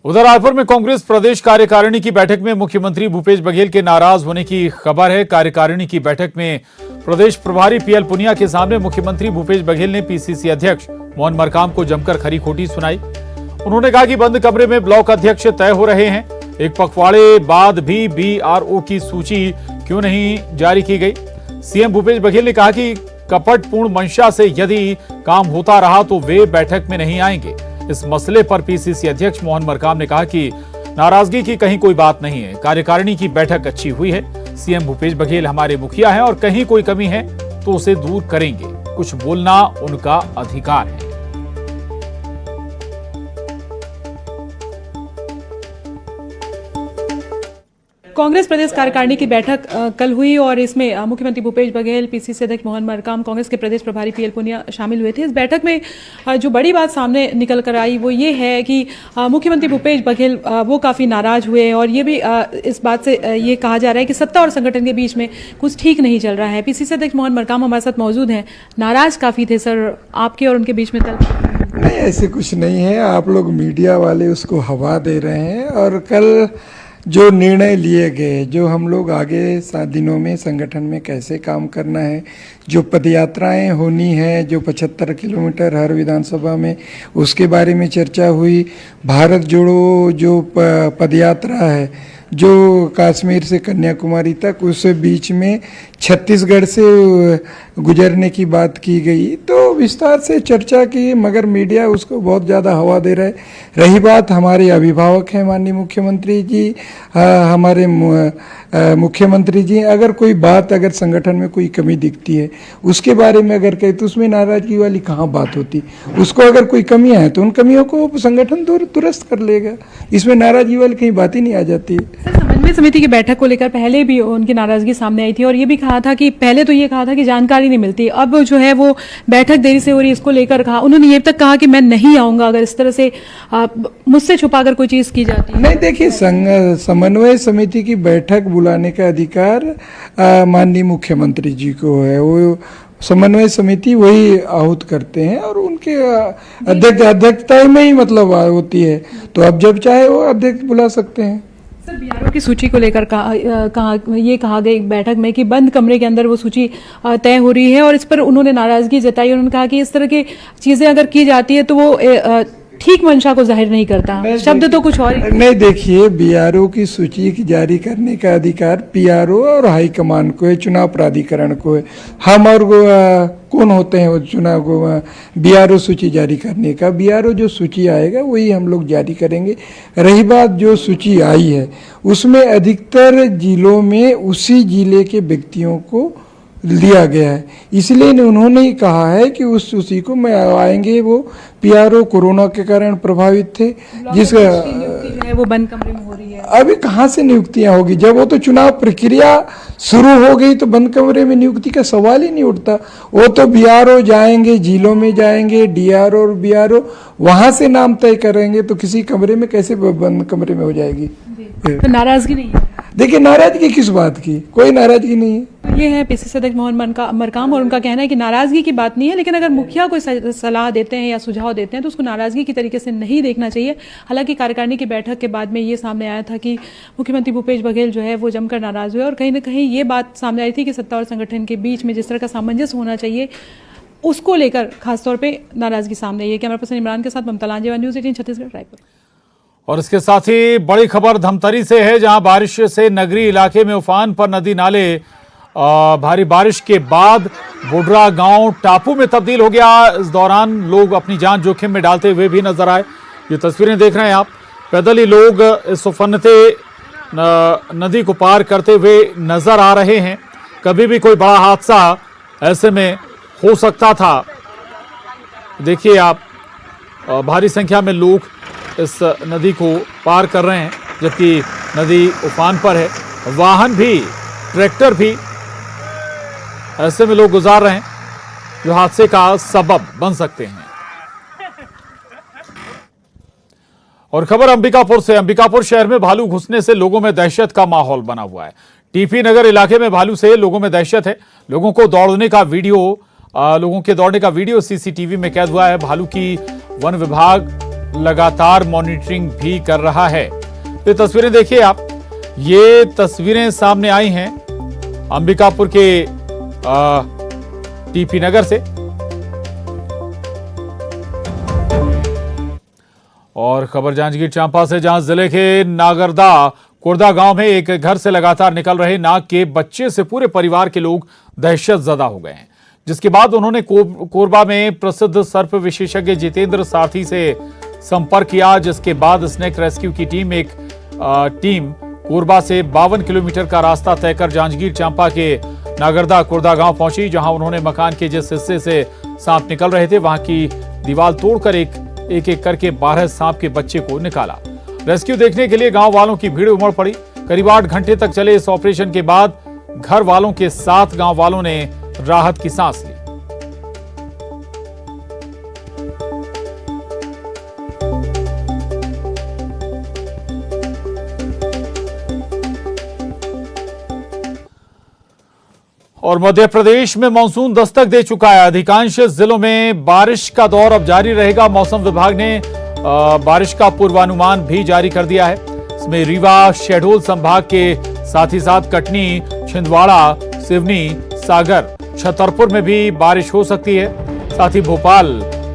उधर रायपुर में कांग्रेस प्रदेश कार्यकारिणी की बैठक में मुख्यमंत्री भूपेश बघेल के नाराज होने की खबर है। कार्यकारिणी की बैठक में प्रदेश प्रभारी पीएल पुनिया के सामने मुख्यमंत्री भूपेश बघेल ने पीसीसी अध्यक्ष मोहन मरकाम को जमकर खरी खोटी सुनाई। उन्होंने कहा कि बंद कमरे में ब्लॉक अध्यक्ष तय हो रहे हैं, एक पखवाड़े बाद भी बीआरओ की सूची क्यों नहीं जारी की गई। सीएम भूपेश बघेल ने कहा कि कपटपूर्ण मंशा से यदि काम होता रहा तो वे बैठक में नहीं आएंगे। इस मसले पर पीसीसी अध्यक्ष मोहन मरकाम ने कहा कि नाराजगी की कहीं कोई बात नहीं है, कार्यकारिणी की बैठक अच्छी हुई है। सीएम भूपेश बघेल हमारे मुखिया हैं और कहीं कोई कमी है तो उसे दूर करेंगे, कुछ बोलना उनका अधिकार है। कांग्रेस प्रदेश कार्यकारिणी की बैठक कल हुई और इसमें मुख्यमंत्री भूपेश बघेल, पीसीसी अध्यक्ष मोहन मरकाम, कांग्रेस के प्रदेश प्रभारी पीएल पुनिया शामिल हुए थे। इस बैठक में जो बड़ी बात सामने निकल कर आई वो ये है कि मुख्यमंत्री भूपेश बघेल वो काफी नाराज हुए और ये भी इस बात से ये कहा जा रहा है कि सत्ता और संगठन के बीच में कुछ ठीक नहीं चल रहा है। पीसीसी अध्यक्ष मोहन मरकाम हमारे साथ मौजूद हैं। नाराज काफी थे सर, आपके और उनके बीच में नहीं, ऐसे कुछ नहीं है। आप लोग मीडिया वाले उसको हवा दे रहे हैं और कल जो निर्णय लिए गए, जो हम लोग आगे 7 दिनों में संगठन में कैसे काम करना है, जो पदयात्राएं होनी है, जो 75 किलोमीटर हर विधानसभा में, उसके बारे में चर्चा हुई। भारत जोड़ो जो पदयात्रा है, जो कश्मीर से कन्याकुमारी तक, उस बीच में छत्तीसगढ़ से गुजरने की बात की गई, तो विस्तार से चर्चा की, मगर मीडिया उसको बहुत ज़्यादा हवा दे रहा है। रही बात, हमारे अभिभावक हैं माननीय मुख्यमंत्री जी, हमारे मुख्यमंत्री जी, अगर कोई बात, अगर संगठन में कोई कमी दिखती है उसके बारे में अगर कहे तो उसमें नाराजगी वाली कहाँ बात होती। उसको अगर कोई कमियां हैं तो उन कमियों को संगठन दुरुस्त कर लेगा, इसमें नाराजगी वाली कहीं बात ही नहीं आ जाती है। समन्वय समिति की बैठक को लेकर पहले भी उनकी नाराजगी सामने आई थी और ये भी कहा था कि पहले तो ये कहा था कि जानकारी नहीं मिलती, अब जो है वो बैठक देरी से हो रही, इसको लेकर कहा। उन्होंने ये तक कहा कि मैं नहीं आऊंगा अगर इस तरह से मुझसे छुपाकर कोई चीज की जाती है। नहीं, देखिए, समन्वय समिति की बैठक बुलाने का अधिकार माननीय मुख्यमंत्री जी को है। वो समन्वय समिति वही आहूत करते हैं और उनके अध्यक्षता में ही मतलब होती है, तो अब जब चाहे वो अध्यक्ष बुला सकते हैं। सर, बीआरओ की सूची को लेकर ये कहा गया बैठक में कि बंद कमरे के अंदर वो सूची तय हो रही है और इस पर उन्होंने नाराजगी जताई। उन्होंने कहा कि इस तरह की चीजें अगर की जाती है तो वो ठीक मंशा को जाहिर नहीं करता। शब्द तो कुछ और नहीं। देखिए, बीआरओ की सूची जारी करने का अधिकार पीआरओ और हाईकमान को है, चुनाव प्राधिकरण को है। हम और कौन होते हैं वो चुनाव को बीआरओ सूची जारी करने का? बीआरओ जो सूची आएगा वही हम लोग जारी करेंगे। रही बात जो सूची आई है उसमें अधिकतर जिलों में उसी जिले के व्यक्तियों को लिया गया है, इसलिए उन्होंने ही कहा है कि उस सूची को में आएंगे वो पीआरओ कोरोना के कारण प्रभावित थे, जिसका वो बंद कमरे में हो रही है। अभी कहाँ से नियुक्तियां होगी? जब वो तो चुनाव प्रक्रिया शुरू हो गई तो बंद कमरे में नियुक्ति का सवाल ही नहीं उठता। वो तो बीआरओ जाएंगे, जिलों में जाएंगे, डीआरओ और बीआरओ वहां से नाम तय करेंगे, तो किसी कमरे में कैसे बंद कमरे में हो जाएगी? तो नाराजगी नहीं है। देखिए, नाराजगी किस बात की? कोई नाराजगी नहीं है। ये है पीसीसी अध्यक्ष मोहन मरकाम और उनका कहना है कि नाराजगी की बात नहीं है, लेकिन अगर मुखिया कोई सलाह देते हैं या सुझाव देते हैं तो उसको नाराजगी की तरीके से नहीं देखना चाहिए। हालांकि कार्यकारिणी की बैठक के बाद में ये सामने आया था कि मुख्यमंत्री भूपेश बघेल जो है वो जमकर नाराज हुए और कहीं ना कहीं ये बात सामने आई थी कि सत्ता और संगठन के बीच में जिस तरह का सामंजस्य होना चाहिए उसको लेकर खासतौर पर नाराजगी सामने आई है। कैमरा पर्सन इमरान के साथ ममता लांजेवा, न्यूज़ 18 छत्तीसगढ़, रायपुर। और इसके साथ ही बड़ी खबर धमतरी से है, जहां बारिश से नगरी इलाके में उफान पर नदी नाले भारी बारिश के बाद बुडरा गांव टापू में तब्दील हो गया। इस दौरान लोग अपनी जान जोखिम में डालते हुए भी नजर आए। ये तस्वीरें देख रहे हैं आप, पैदल ही लोग इस उफनते नदी को पार करते हुए नजर आ रहे हैं। कभी भी कोई बड़ा हादसा ऐसे में हो सकता था। देखिए आप, भारी संख्या में लोग इस नदी को पार कर रहे हैं, जबकि नदी उफान पर है। वाहन भी, ट्रैक्टर भी ऐसे में लोग गुजार रहे हैं जो हादसे का सबब बन सकते हैं। और खबर अंबिकापुर से। अंबिकापुर शहर में भालू घुसने से लोगों में दहशत का माहौल बना हुआ है। टीपी नगर इलाके में भालू से लोगों में दहशत है। लोगों के दौड़ने का वीडियो सीसीटीवी में कैद हुआ है। भालू की वन विभाग लगातार मॉनिटरिंग भी कर रहा है। तो तस्वीरें देखिए आप, ये तस्वीरें सामने आई हैं अंबिकापुर के टीपी नगर से। और खबर जांजगीर चांपा से, जहां जिले के नागरदा कुर्दा गांव में एक घर से लगातार निकल रहे नाग के बच्चे से पूरे परिवार के लोग दहशत ज़दा हो गए हैं, जिसके बाद उन्होंने कोरबा में प्रसिद्ध सर्प विशेषज्ञ जितेंद्र सारथी से संपर्क किया, जिसके बाद स्नेक रेस्क्यू की टीम कोरबा से 52 किलोमीटर का रास्ता तय कर जांजगीर चांपा के नागरदा कुर्दा गांव पहुंची, जहां उन्होंने मकान के जिस हिस्से से सांप निकल रहे थे वहां की दीवार तोड़कर एक एक करके 12 सांप के बच्चे को निकाला। रेस्क्यू देखने के लिए गांव वालों की भीड़ उमड़ पड़ी। करीब 8 घंटे तक चले इस ऑपरेशन के बाद घर वालों के साथ गांव वालों ने राहत की सांस ली। और मध्य प्रदेश में मानसून दस्तक दे चुका है। अधिकांश जिलों में बारिश का दौर अब जारी रहेगा। मौसम विभाग ने बारिश का पूर्वानुमान भी जारी कर दिया है। इसमें रीवा, शहडोल संभाग के साथ ही साथ कटनी, छिंदवाड़ा, सिवनी, सागर, छतरपुर में भी बारिश हो सकती है। साथ ही भोपाल,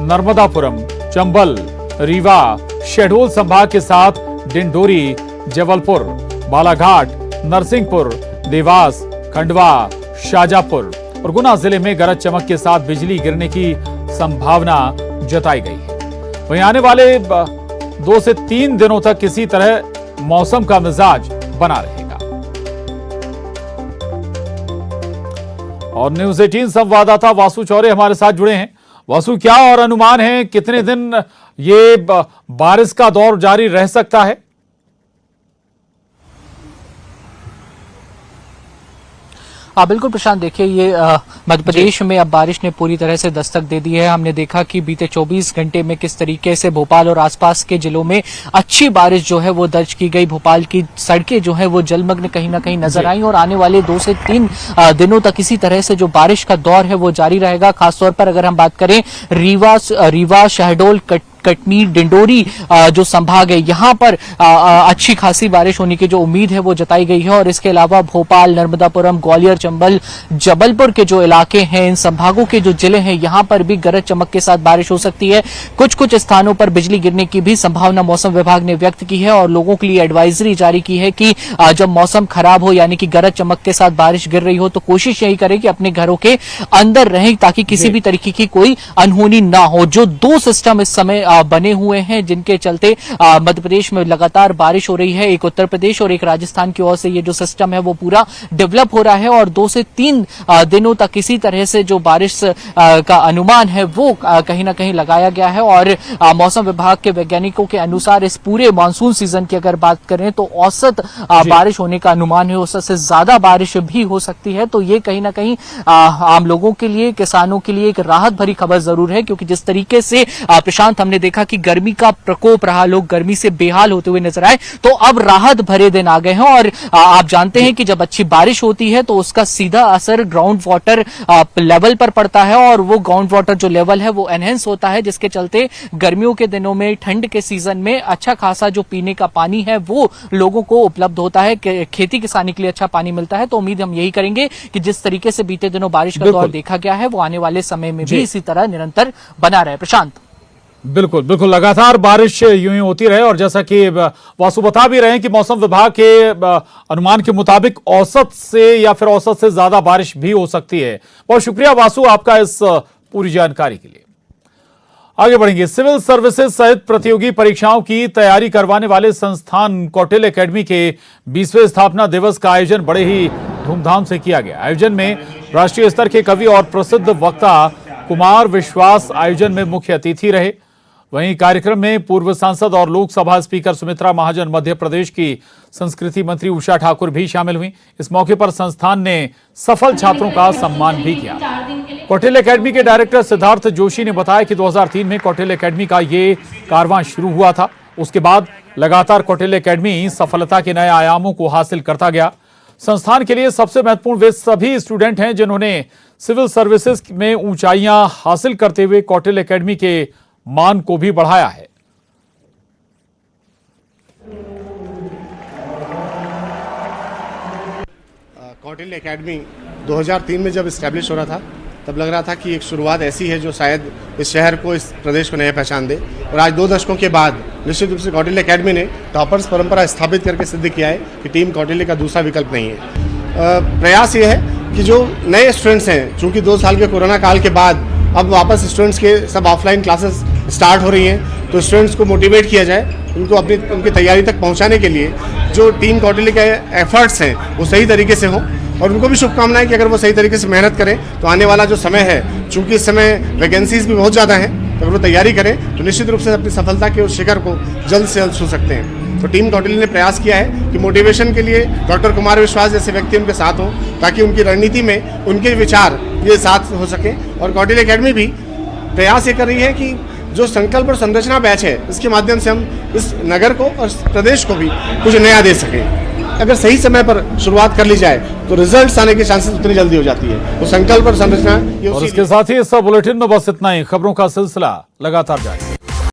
नर्मदापुरम, चंबल, रीवा, शहडोल संभाग के साथ डिंडोरी, जबलपुर, बालाघाट, नरसिंहपुर, देवास, खंडवा, शाजापुर और गुना जिले में गरज चमक के साथ बिजली गिरने की संभावना जताई गई है। वहीं आने वाले 2 से 3 दिनों तक किसी तरह मौसम का मिजाज बना रहेगा। और न्यूज़ 18 संवाददाता वासु चौरे हमारे साथ जुड़े हैं। वासु, क्या और अनुमान है, कितने दिन ये बारिश का दौर जारी रह सकता है? बिल्कुल प्रशांत, देखिए ये मध्य प्रदेश में अब बारिश ने पूरी तरह से दस्तक दे दी है। हमने देखा कि बीते 24 घंटे में किस तरीके से भोपाल और आसपास के जिलों में अच्छी बारिश जो है वो दर्ज की गई। भोपाल की सड़कें जो है वो जलमग्न कहीं ना कहीं नजर आई और आने वाले 2 से 3 दिनों तक इसी तरह से जो बारिश का दौर है वो जारी रहेगा। खासतौर पर अगर हम बात करें रीवा, शहडोल, कटनी, डिंडोरी जो संभाग है, यहाँ पर अच्छी खासी बारिश होने की जो उम्मीद है वो जताई गई है। और इसके अलावा भोपाल, नर्मदापुरम, ग्वालियर, चंबल, जबलपुर के जो इलाके हैं, इन संभागों के जो जिले हैं, यहाँ पर भी गरज चमक के साथ बारिश हो सकती है। कुछ स्थानों पर बिजली गिरने की भी संभावना मौसम विभाग ने व्यक्त की है और लोगों के लिए एडवाइजरी जारी की है कि जब मौसम खराब हो यानी कि गरज चमक के साथ बारिश गिर रही हो तो कोशिश यही करें कि अपने घरों के अंदर रहें ताकि किसी भी तरीके की कोई अनहोनी ना हो। जो 2 सिस्टम इस समय बने हुए हैं जिनके चलते मध्य प्रदेश में लगातार बारिश हो रही है, एक उत्तर प्रदेश और एक राजस्थान की ओर से ये जो सिस्टम है वो पूरा डेवलप हो रहा है और 2 से 3 दिनों तक इसी तरह से जो बारिश का अनुमान है वो कहीं ना कहीं लगाया गया है। और मौसम विभाग के वैज्ञानिकों के अनुसार इस पूरे मानसून सीजन की अगर बात करें तो औसत बारिश होने का अनुमान है, औसत से ज्यादा बारिश भी हो सकती है। तो ये कहीं ना कहीं आम लोगों के लिए, किसानों के लिए एक राहत भरी खबर जरूर है, क्योंकि जिस तरीके से प्रशांत हमने देखा कि गर्मी का प्रकोप रहा, लोग गर्मी से बेहाल होते हुए नजर आए, तो अब राहत भरे दिन आ गए हैं। और आप जानते हैं कि जब अच्छी बारिश होती है तो उसका सीधा असर ग्राउंड वाटर लेवल पर पड़ता है और वो ग्राउंड वाटर जो लेवल है वो एनहेंस होता है, जिसके चलते गर्मियों के दिनों में, ठंड के सीजन में अच्छा खासा जो पीने का पानी है वो लोगों को उपलब्ध होता है, खेती किसानी के लिए अच्छा पानी मिलता है। तो उम्मीद हम यही करेंगे कि जिस तरीके से बीते दिनों बारिश का दौर देखा गया है वो आने वाले समय में भी इसी तरह निरंतर बना रहे। प्रशांत, बिल्कुल लगातार बारिश यूं ही होती रहे और जैसा कि वासु बता भी रहे हैं कि मौसम विभाग के अनुमान के मुताबिक औसत से या फिर औसत से ज्यादा बारिश भी हो सकती है। बहुत शुक्रिया वासु आपका इस पूरी जानकारी के लिए। आगे बढ़ेंगे। सिविल सर्विसेज सहित प्रतियोगी परीक्षाओं की तैयारी करवाने वाले संस्थान कौटिल्य एकेडमी के 20वें स्थापना दिवस का आयोजन बड़े ही धूमधाम से किया गया। आयोजन में राष्ट्रीय स्तर के कवि और प्रसिद्ध वक्ता कुमार विश्वास आयोजन में मुख्य अतिथि रहे। वहीं कार्यक्रम में पूर्व सांसद और लोकसभा स्पीकर सुमित्रा महाजन, मध्य प्रदेश की संस्कृति मंत्री उषा ठाकुर भी शामिल हुई। इस मौके पर संस्थान ने सफल छात्रों का सम्मान भी किया। कौटिल्य एकेडमी के डायरेक्टर सिद्धार्थ जोशी ने बताया कि 2003 में कौटिल्य एकेडमी का ये कारवां शुरू हुआ था। उसके बाद लगातार कौटिल्य एकेडमी सफलता के नए आयामों को हासिल करता गया। संस्थान के लिए सबसे महत्वपूर्ण वे सभी स्टूडेंट हैं जिन्होंने सिविल सर्विसेज में ऊंचाइयां हासिल करते हुए कौटिल्य एकेडमी के मान को भी बढ़ाया है। कौटिल्य एकेडमी 2003 में जब इस्टेब्लिश हो रहा था तब लग रहा था कि एक शुरुआत ऐसी है जो शायद इस शहर को, इस प्रदेश को नया पहचान दे। और आज 2 दशकों के बाद निश्चित रूप से कौटिल्य एकेडमी ने टॉपर्स परंपरा स्थापित करके सिद्ध किया है कि टीम कौटिल्य का दूसरा विकल्प नहीं है। प्रयास ये है कि जो नए स्टूडेंट्स हैं, चूँकि 2 साल के कोरोना काल के बाद अब वापस स्टूडेंट्स के सब ऑफलाइन क्लासेस स्टार्ट हो रही हैं, तो स्टूडेंट्स को मोटिवेट किया जाए, उनको उनकी तैयारी तक पहुंचाने के लिए जो टीम कौटिल्य के एफर्ट्स हैं वो सही तरीके से हों। और उनको भी शुभकामनाएं कि अगर वो सही तरीके से मेहनत करें तो आने वाला जो समय है, चूँकि इस समय वैकेंसीज भी बहुत ज़्यादा हैं, तो अगर वो तैयारी करें तो निश्चित रूप से अपनी सफलता के उस शिखर को जल्द से जल्द छू सकते हैं। तो टीम कौटिल्य ने प्रयास किया है कि मोटिवेशन के लिए डॉक्टर कुमार विश्वास जैसे व्यक्ति उनके साथ हों, ताकि उनकी रणनीति में उनके विचार ये साथ हो सकें। और कौटिल्य एकेडमी भी प्रयास ये कर रही है कि जो संकल्प और संरचना बैच है, इसके माध्यम से हम इस नगर को और प्रदेश को भी कुछ नया दे सकें। अगर सही समय पर शुरुआत कर ली जाए तो रिजल्ट्स आने की चांसेस उतनी जल्दी हो जाती है। तो संकल्प और संरचना और इसके साथ ही इस बुलेटिन में बस इतना ही। खबरों का सिलसिला लगातार जारी।